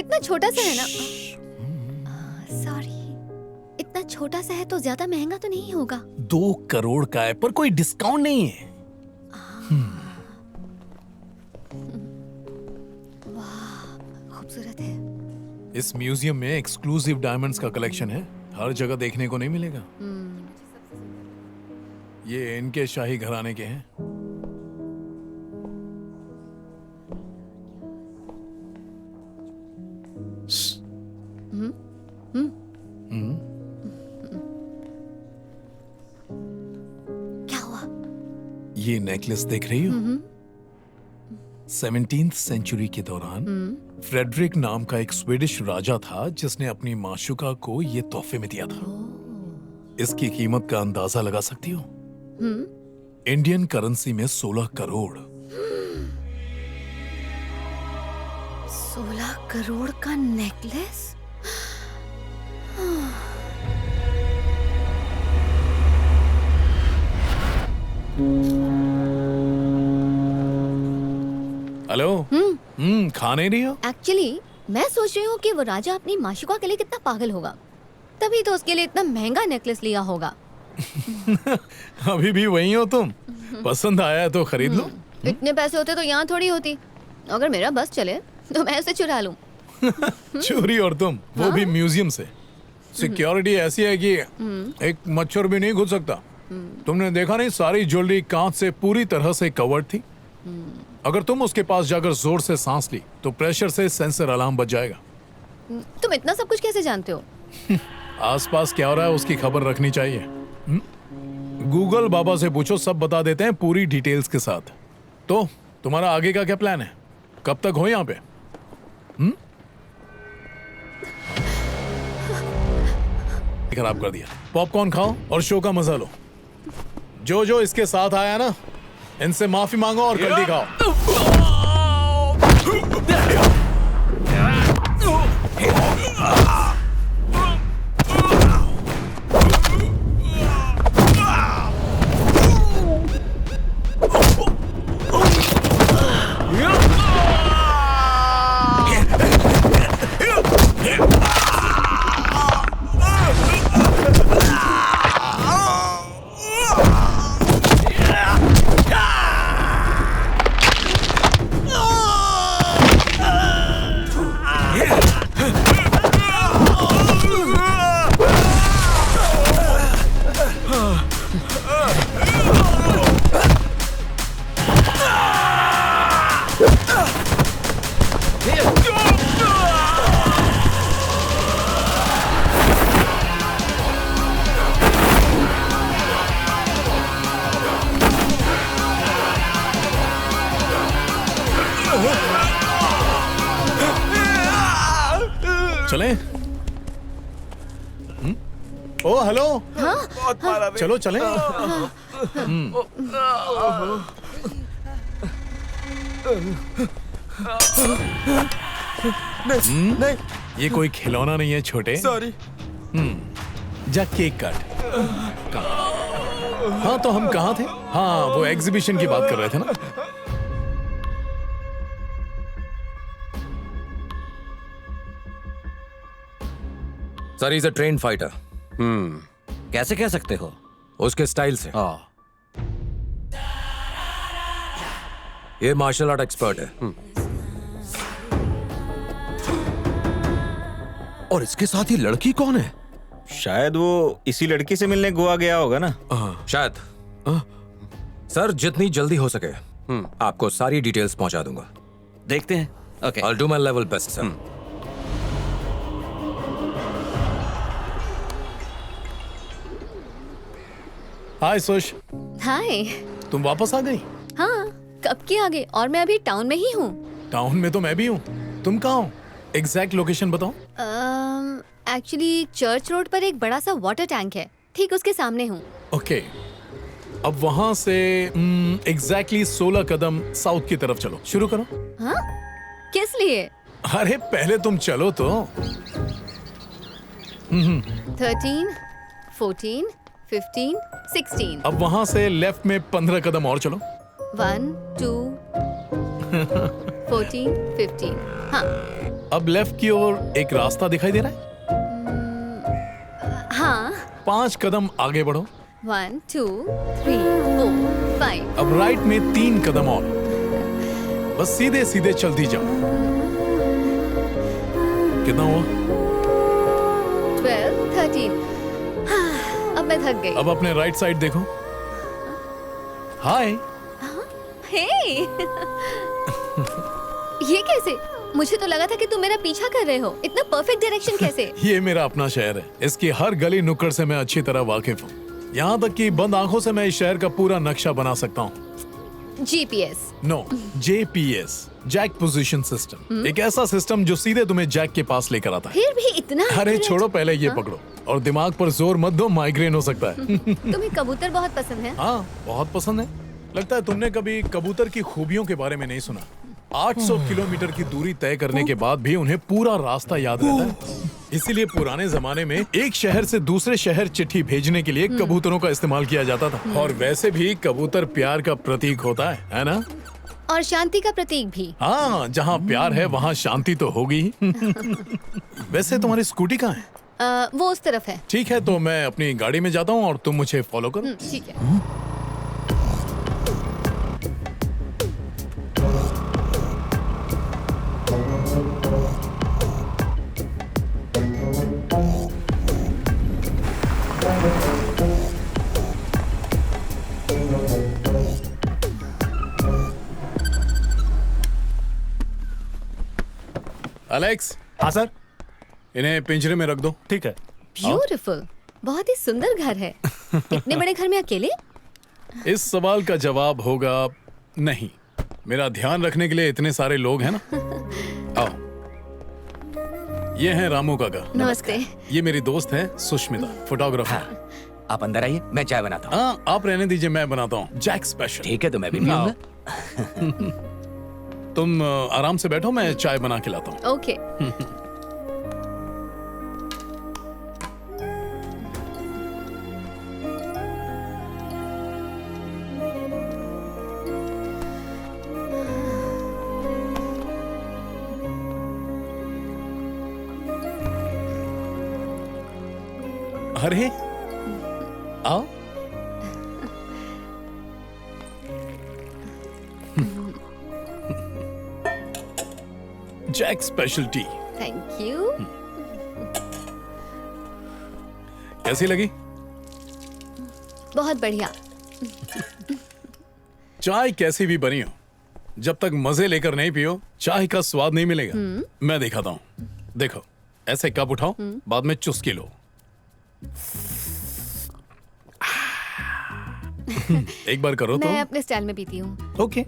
कितना छोटा सा है ना। सॉरी, इतना छोटा सा है तो ज्यादा महंगा तो नहीं होगा। 2 करोड़ का है पर कोई डिस्काउंट नहीं है। वाह, खूबसूरत है। इस म्यूजियम में एक्सक्लूसिव डायमंड्स का कलेक्शन है, हर जगह देखने को नहीं मिलेगा। ये इनके शाही घराने के हैं। क्या हुआ? ये नेकलेस देख रही हो? 17th सेंचुरी के दौरान फ्रेडरिक नाम का एक स्वीडिश राजा था जिसने अपनी माशुका को ये तोहफे में दिया था। इसकी कीमत का अंदाजा लगा सकती हो? इंडियन करेंसी में 16 करोड़। 16 करोड़ का नेकलेस? हेलो। खा नहीं रही हो? एक्चुअली मैं सोच रही हूँ कि वो राजा अपनी माशुका के लिए कितना पागल होगा, तभी तो उसके लिए इतना महंगा नेकलेस लिया होगा। अभी भी वही हो तुम? पसंद आया है तो खरीद लो। इतने पैसे होते तो यहाँ थोड़ी होती। अगर मेरा बस चले तो मैं उसे चुरा लूं। चोरी, और तुम वो भी म्यूजियम से। सिक्योरिटी ऐसी है कि एक मच्छर भी नहीं घुस सकता। तुमने देखा नहीं, सारी ज्वेलरी कांच से पूरी तरह से कवर्ड थी। अगर तुम उसके पास जाकर जोर से सांस ली तो प्रेशर से सेंसर अलार्म बज जाएगा। तुम इतना सब कुछ कैसे जानते हो? आसपास क्या हो रहा है उसकी खबर रखनी चाहिए। गूगल बाबा से पूछो, सब बता देते हैं पूरी डिटेल्स के साथ। तो तुम्हारा आगे का क्या प्लान है? कब तक हो यहाँ पे? खराब कर दिया। पॉपकॉर्न खाओ और शो का मजा लो। जो जो इसके साथ आया ना, इनसे माफी मांगो और जल्दी खाओ। चले? ओ हेलो। हाँ? चलो चले। नहीं, ये कोई खिलौना नहीं है छोटे। सॉरी। जा केक काट। हाँ तो हम कहाँ थे? हाँ, वो एग्जीबिशन की बात कर रहे थे ना। Sir is a train fighter. कैसे कह सकते हो? उसके स्टाइल से। ये मार्शल आर्ट एक्सपर्ट है। और इसके साथ ही लड़की कौन है? शायद वो इसी लड़की से मिलने गोवा गया होगा ना। शायद। सर जितनी जल्दी हो सके आपको सारी डिटेल्स पहुंचा दूंगा। देखते हैं। Okay. I'll do my level best, sir. हाय सुश, हाय। तुम वापस आ गई? हाँ, कब की आ गई? और मैं अभी टाउन में ही हूँ। टाउन में तो मैं भी हूँ। तुम कहाँ हो? एग्जैक्ट लोकेशन बताओ। एक्चुअली चर्च रोड पर एक बड़ा सा वाटर टैंक है, ठीक उसके सामने हूँ। ओके, अब वहां से एग्जैक्टली 16 कदम साउथ की तरफ चलो। शुरू करो। हाँ? किस लिए? अरे पहले तुम चलो तो। 13, 14, 15, 16। अब वहां से लेफ्ट में 15 कदम और चलो। 1, 2, 14, 15। हाँ। अब लेफ्ट की ओर एक रास्ता दिखाई दे रहा है। हाँ 5 कदम आगे बढ़ो। 1 2 3 4 5 अब राइट में 3 कदम और। बस सीधे सीधे चलती जाओ। कितना हुआ? 12 13 अब मैं थक गई। अब अपने राइट साइड देखो। हाय। हे ये कैसे? मुझे तो लगा था कि तुम मेरा पीछा कर रहे हो। इतना परफेक्ट डायरेक्शन कैसे? ये मेरा अपना शहर है। इसकी हर गली नुक्कड़ से मैं अच्छी तरह वाकिफ हूँ। यहाँ तक कि बंद आंखों से मैं इस शहर का पूरा नक्शा बना सकता हूँ। GPS। No, JPS, Jack position system. एक ऐसा सिस्टम जो सीधे तुम्हें जैक के पास लेकर आता है। फिर भी इतना अरे accurate? छोड़ो, पहले ये पकड़ो और दिमाग पर जोर मत दो, माइग्रेन हो सकता है। तुम्हें कबूतर बहुत पसंद है। हाँ, बहुत पसंद है। लगता है तुमने कभी कबूतर की खूबियों के बारे में नहीं सुना। 800 किलोमीटर की दूरी तय करने के बाद भी उन्हें पूरा रास्ता याद रहता है। इसीलिए पुराने जमाने में एक शहर से दूसरे शहर चिट्ठी भेजने के लिए कबूतरों का इस्तेमाल किया जाता था। और वैसे भी कबूतर प्यार का प्रतीक होता है ना? और शांति का प्रतीक भी। हाँ, जहाँ प्यार है वहाँ शांति तो होगी ही। वैसे तुम्हारी स्कूटी कहाँ है? वो उस तरफ है। ठीक है, तो मैं अपनी गाड़ी में जाता हूँ और तुम मुझे फॉलो करो। ठीक है। एलेक्स, हाँ सर। इन्हें पिंजरे में रख दो। ठीक है। ब्यूटीफुल। बहुत ही सुंदर घर है। इतने बड़े घर में अकेले? इस सवाल का जवाब होगा नहीं। मेरा ध्यान रखने के लिए इतने सारे लोग हैं ना। आओ, ये हैं रामू काका। नमस्ते। ये मेरी दोस्त है सुष्मिता, फोटोग्राफर। आप अंदर आइए, मैं चाय बनाता हूँ। हाँ, आप रहने दीजिए, मैं बनाता हूँ जैक स्पेशल। ठीक है, तो मैं भी पीऊंगा। तुम आराम से बैठो, मैं चाय बना के लाता हूँ। ओके। अरे आओ। Jack special tea thank you. कैसी लगी? बहुत बढ़िया। चाय कैसी भी बनी हो, जब तक मजे लेकर नहीं पियो चाय का स्वाद नहीं मिलेगा। मैं दिखाता हूँ। देखो, ऐसे कप उठाओ, बाद में चुस्की लो। एक बार करो तो। मैं अपने स्टाइल में पीती हूँ। ओके।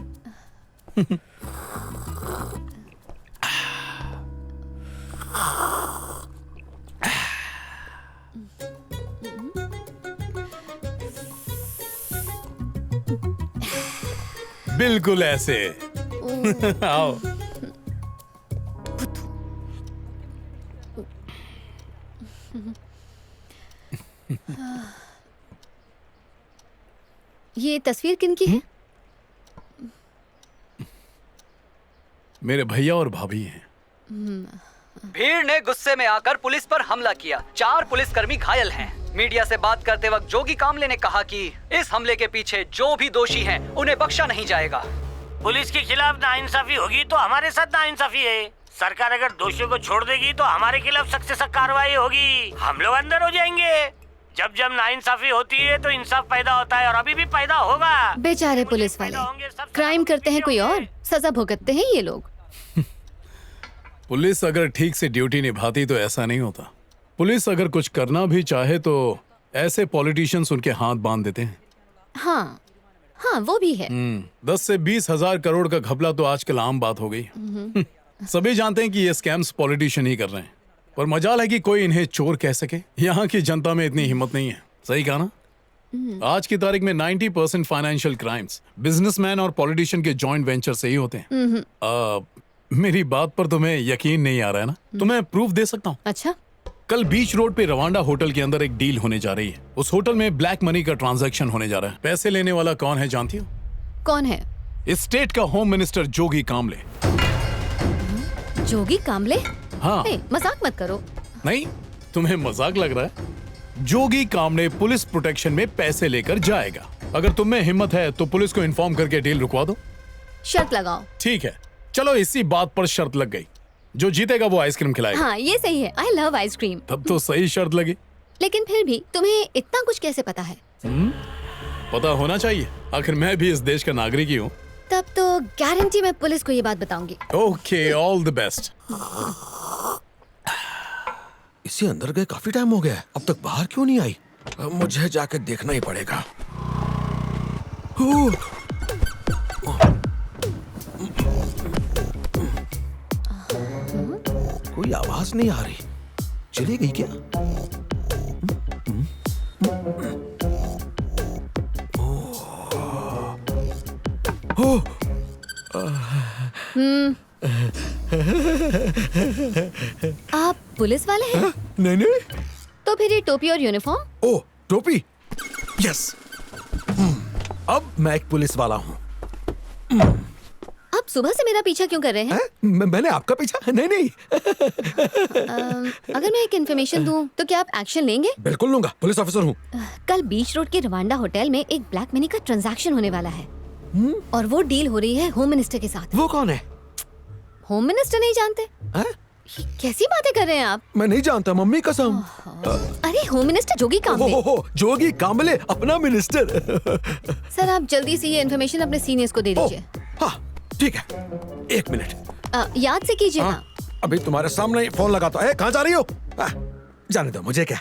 बिल्कुल ऐसे। आओ। ये तस्वीर किनकी है? मेरे भैया और भाभी हैं। भीड़ ने गुस्से में आकर पुलिस पर हमला किया। 4 पुलिसकर्मी घायल हैं। मीडिया से बात करते वक्त जोगी कामले ने कहा कि इस हमले के पीछे जो भी दोषी हैं, उन्हें बख्शा नहीं जाएगा। पुलिस के खिलाफ नाइंसाफी होगी तो हमारे साथ नाइंसाफी है। सरकार अगर दोषियों को छोड़ देगी तो हमारे खिलाफ सख्त से सख्त कार्रवाई होगी। हम लोग अंदर हो जाएंगे। जब जब नाइंसाफी होती है तो इंसाफ पैदा होता है, और अभी भी पैदा होगा। बेचारे पुलिस वाले क्राइम करते हैं कोई और, सजा भुगतते हैं ये लोग। पुलिस अगर ठीक से ड्यूटी निभाती तो ऐसा नहीं होता। पुलिस अगर कुछ करना भी चाहे तो ऐसे पॉलिटिशियंस उनके हाथ बांध देते हैं। हाँ हाँ, वो भी है। 10 से 20 हजार करोड़ का घपला तो आजकल आम बात हो गई। सभी जानते हैं कि ये स्कैम्स पॉलिटिशियन ही कर रहे हैं, पर मजाल है कि कोई इन्हें चोर कह सके। यहाँ की जनता में इतनी हिम्मत नहीं है। सही कहा ना? आज की तारीख में 90% फाइनेंशियल क्राइम्स बिजनेसमैन और पॉलिटिशियन के जॉइंट वेंचर से ही होते हैं। मेरी बात पर तुम्हें यकीन नहीं आ रहा है ना? तुम्हें प्रूफ दे सकता हूँ। अच्छा, कल बीच रोड पे रवांडा होटल के अंदर एक डील होने जा रही है। उस होटल में ब्लैक मनी का ट्रांजैक्शन होने जा रहा है। पैसे लेने वाला कौन है जानती हो? कौन है? इस स्टेट का होम मिनिस्टर जोगी कामले। जोगी कामले? हाँ। ए, मजाक मत करो। नहीं, तुम्हें मजाक लग रहा है? जोगी कामले पुलिस प्रोटेक्शन में पैसे लेकर जाएगा। अगर तुम में हिम्मत है तो पुलिस को इन्फॉर्म करके डील रुकवा दो। शर्त लगाओ। ठीक है, चलो इसी बात पर शर्त लग गई। जो जीतेगा वो आइसक्रीम खिलाएगा। हाँ ये सही है, आई लव आइसक्रीम। तब तो सही शर्त लगी। लेकिन फिर भी तुम्हें इतना कुछ कैसे पता है? पता होना चाहिए, आखिर मैं भी इस देश का नागरिक ही हूँ। तब तो गारंटी मैं पुलिस को ये बात बताऊंगी। Okay, all the best. इसे अंदर गए काफी टाइम हो गया है, अब तक बाहर क्यों नहीं आई? अब मुझे जाके देखना ही पड़ेगा। कोई आवाज नहीं आ रही, चली गई क्या? आप पुलिस वाले हैं? नहीं नहीं। तो फिर ये टोपी और यूनिफॉर्म? ओ टोपी, यस। अब मैं एक पुलिस वाला हूँ। आप सुबह से मेरा पीछा क्यों कर रहे हैं? मैंने आपका पीछा? नहीं नहीं। अगर मैं एक इन्फॉर्मेशन दूं तो क्या आप एक्शन लेंगे? बिल्कुल लूंगा, पुलिस ऑफिसर हूँ। कल बीच रोड के रवांडा होटल में एक ब्लैक मनी का ट्रांजैक्शन होने वाला है। और वो डील हो रही है होम मिनिस्टर के साथ। वो कौन है? होम मिनिस्टर नहीं जानते? है? कैसी बातें कर रहे हैं आप? मैं नहीं जानता, मम्मी कसम। अरे होम मिनिस्टर जोगी कामले। हो, जोगी कामले, अपना मिनिस्टर। सर आप जल्दी से ये इन्फॉर्मेशन अपने सीनियर्स को दे दीजिए। हाँ ठीक है, एक मिनट। याद से कीजिए ना। अभी तुम्हारे सामने ही फोन लगाता हूँ। कहाँ जा रही हो? जाने दो, मुझे क्या।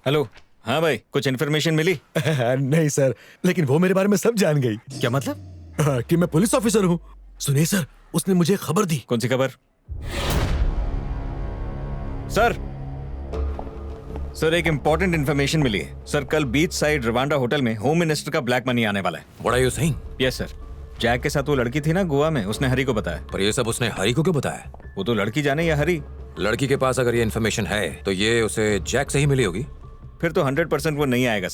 हेलो। हाँ भाई, कुछ इन्फॉर्मेशन मिली? नहीं सर, लेकिन वो मेरे बारे में सब जान गई। क्या मतलब? कि मैं पुलिस ऑफिसर हूँ। सुनिए सर, उसने मुझे खबर दी। कौन सी खबर? सर एक इम्पोर्टेंट इन्फॉर्मेशन मिली है। सर कल बीच साइड रवांडा होटल में होम मिनिस्टर का ब्लैक मनी आने वाला है। What are you saying? Yes sir. Jack के साथ वो लड़की थी ना गोवा में, उसने हरी को बताया। पर ये सब उसने हरी को क्यों बताया? वो तो लड़की जाने या हरी। लड़की के पास अगर ये इन्फॉर्मेशन है तो ये उसे जैक से ही मिली होगी। फिर तो 100% वो नहीं आएगा सर।